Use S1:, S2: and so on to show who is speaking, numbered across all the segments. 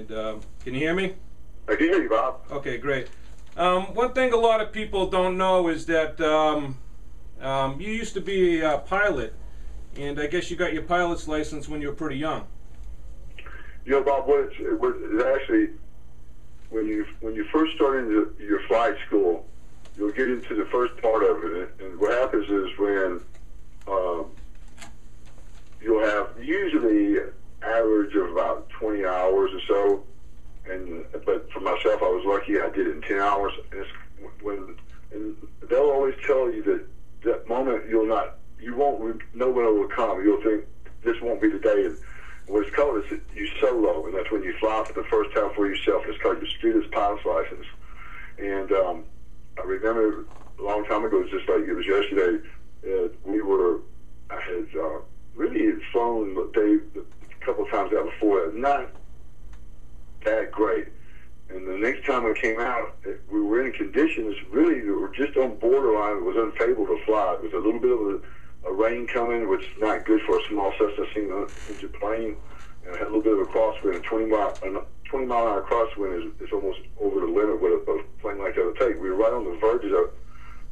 S1: And can you hear me?
S2: I can hear you, Bob.
S1: Okay, great. One thing a lot of people don't know is that you used to be a pilot, and I guess you got your pilot's license when you were pretty young.
S2: You know, Bob, it's actually when you first start into your flight school, you'll get into the first part of it, and what happens is when you'll have usually average of about 20 hours or so, but for myself, I was lucky I did it in 10 hours. And they'll always tell you that moment you won't know when it will come. You'll think this won't be the day. And what it's called is you solo, and that's when you fly for the first time for yourself. It's called your student's pilot's license. And I remember a long time ago, just like it was yesterday, I had really flown a couple of times out before, not that great. And the next time I came out, we were in conditions really that were just on borderline. It was unfavorable to fly. It was a little bit of a rain coming, which is not good for a small Cessna single-engine plane. And I had a little bit of a crosswind. A 20-mile-an-hour crosswind is almost over the limit what a plane like that would take. We were right on the verge of it.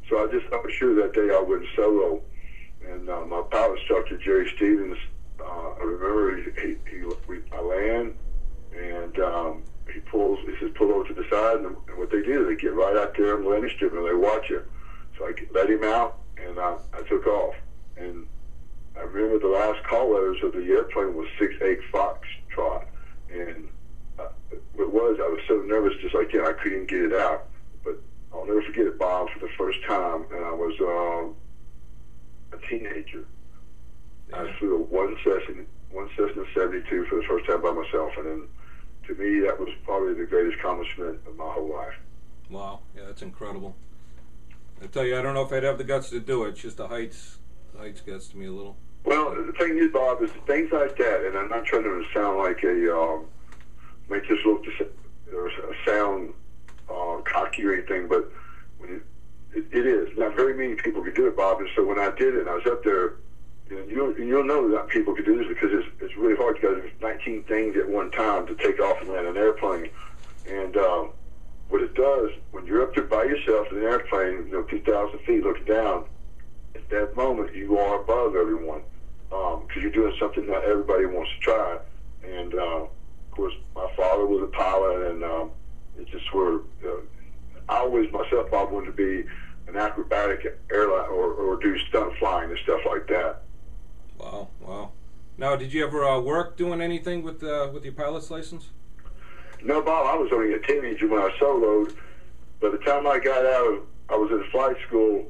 S2: So I just thought for sure that day I went solo. And my pilot instructor, Jerry Stevens, I remember I land, and he says, pull over to the side, and what they do, they get right out there on the landing strip and they watch you. So I let him out, and I took off. And I remember the last call letters of the airplane was 68 Foxtrot. And what it was, I was so nervous, just like I couldn't get it out. But I'll never forget it, Bob, for the first time, and I was a teenager. Yeah. I flew one Cessna 72 for the first time by myself, and then to me that was probably the greatest accomplishment of my whole life.
S1: Wow, yeah, that's incredible. I tell you, I don't know if I'd have the guts to do it. It's just the heights gets to me a little.
S2: Well, the thing is, Bob, is things like that, and I'm not trying to sound like make this look or sound cocky or anything, but when it is. Not very many people can do it, Bob, and so when I did it, and I was up there, you'll know that people can do this because it's really hard because there's 19 things at one time to take off and land an airplane. And what it does, when you're up there by yourself in an airplane, 2,000 feet looking down, at that moment you are above everyone because you're doing something that everybody wants to try. And of course, my father was a pilot, and it just I always myself, Bob, wanted to be an acrobatic airline or do stunt flying and stuff like that.
S1: Wow, wow. Now, did you ever work doing anything with your pilot's license?
S2: No, Bob, I was only a teenager when I soloed. By the time I got out I was in flight school,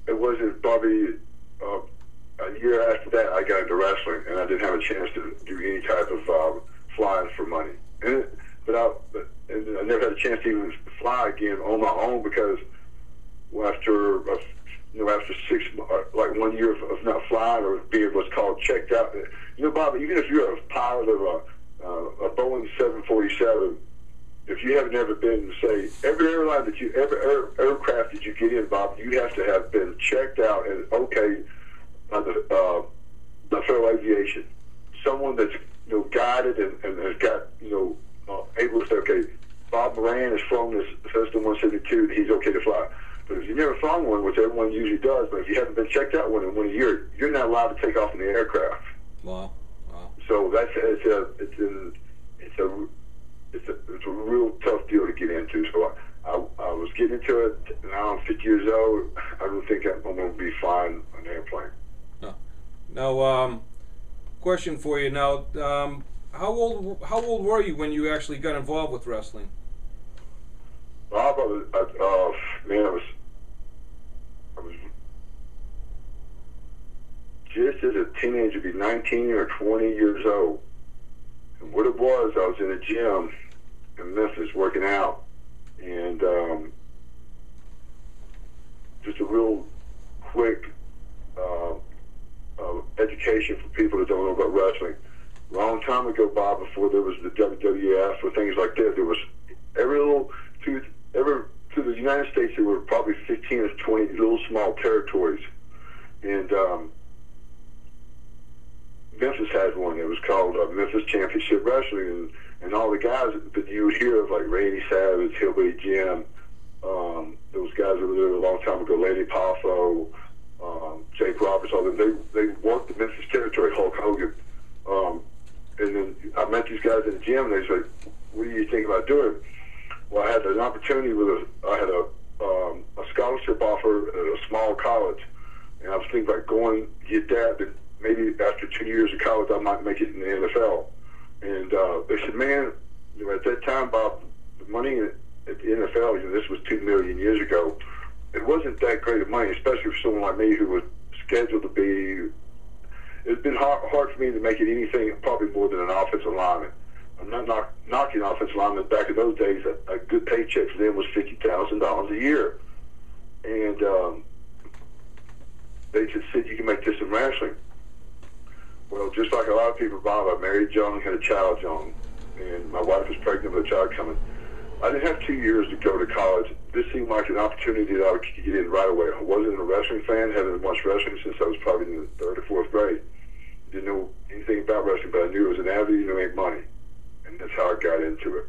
S2: it wasn't probably a year after that I got into wrestling, and I didn't have a chance to do any type of flying for money. And I never had a chance to even fly again on my own because after 6 like 1 year of not flying or being what's called checked out, Bob, even if you're a pilot of a Boeing 747, if you haven't ever been, say, every airline that aircraft that you get in, Bob, you have to have been checked out and okay by the Federal Aviation. Someone that's guided and has got able to say, okay, Bob Moran has flown this Cessna 172, he's okay to fly. But if you've never flown one, which everyone usually does, but if you haven't been checked out one in 1 year, you're not allowed to take off in the aircraft.
S1: Wow, wow.
S2: So it's a real tough deal to get into. So I was getting into it. Now I'm 50 years old. I don't think I'm going to be flying an airplane.
S1: No. Now, question for you. Now, how old were you when you actually got involved with wrestling?
S2: Bob, I was just as a teenager, be 19 or 20 years old. And what it was, I was in a gym in Memphis working out, and just a real quick education for people that don't know about wrestling. A long time ago, Bob, before there was the WWF or things like that, there was to the United States, there were probably 15 or 20 little small territories, and Memphis had one. It was called Memphis Championship Wrestling, and all the guys that you would hear of, like Randy Savage, Hillbilly Jim, those guys that were there a long time ago, Lady Poffo, Jake Roberts, all them, they worked the Memphis territory, Hulk Hogan. And then I met these guys in the gym, and they said, what do you think about doing? Well, I had an opportunity I had a scholarship offer at a small college, and I was thinking about going get that, and maybe after 2 years of college, I might make it in the NFL. And they said, man, at that time, Bob, the money at the NFL, this was 2 million years ago, it wasn't that great of money, especially for someone like me who was scheduled to be. It's been hard for me to make it anything probably more than an offensive lineman. I'm not knocking offensive linemen. Back in those days, a good paycheck for them was $50,000 a year. And they just said, you can make this in wrestling. Well, just like a lot of people, Bob, I married young, had a child young, and my wife was pregnant with a child coming. I didn't have 2 years to go to college. This seemed like an opportunity that I could get in right away. I wasn't a wrestling fan, haven't watched wrestling since I was probably in the 3rd or 4th grade. Didn't know anything about wrestling, but I knew it was an avenue to make money. And that's how I got into it.